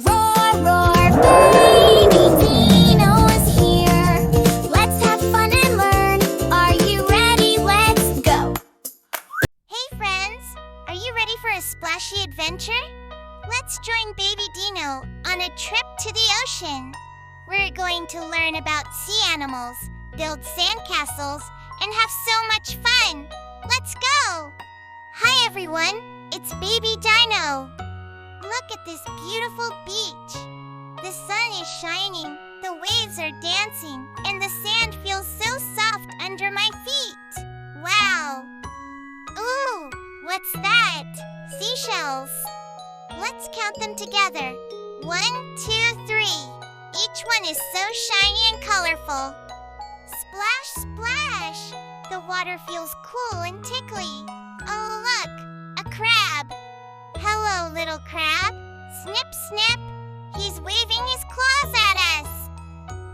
Roar, roar, Baby Dino's here. Let's have fun and learn. Are you ready? Let's go. Hey friends, are you ready for a splashy adventure? Let's join Baby Dino on a trip to the ocean. We're going to learn about sea animals, build sandcastles, and have so much fun. Let's go! Hi everyone, it's Baby Dino. Look at this beautiful beach. The sun is shining, the waves are dancing, and the sand feels so soft under my feet. Wow! Ooh, what's that? Seashells. Let's count them together. 1, 2, 3. Each one is so shiny and colorful. Splash, splash! The water feels cool and tickly. Oh, look! A crab! Hello, little crab. Snip, snip. He's waving his claws at us.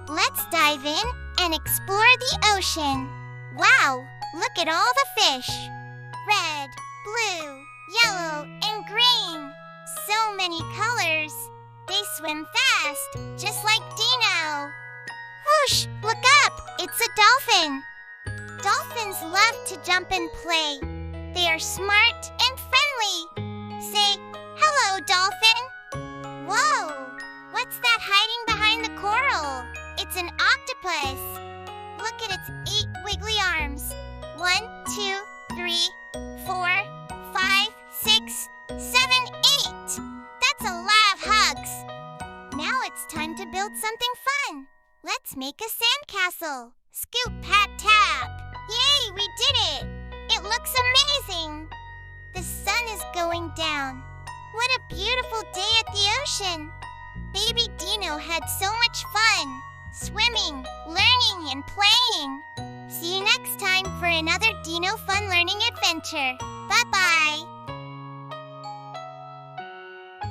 Let's dive in and explore the ocean. Wow, look at all the fish. Red, blue, yellow, and green. So many colors. They swim fast, just like Dino. Whoosh, look up. It's a dolphin. Dolphins love to jump and play. They are smart and friendly. Say, hello, dolphin. Whoa, what's that hiding behind the coral? It's an octopus. Look at its 8 wiggly arms. 1, 2, 3, 4, 5, 6, 7, 8. That's a lot of hugs. Now it's time to build something fun. Let's make a sandcastle. Scoop, pat, tap. Yay, we did it. It looks amazing. The sun is going down. What a beautiful day at the ocean. Baby Dino had so much fun, swimming, learning, and playing. See you next time for another Dino Fun Learning Adventure. Bye-bye.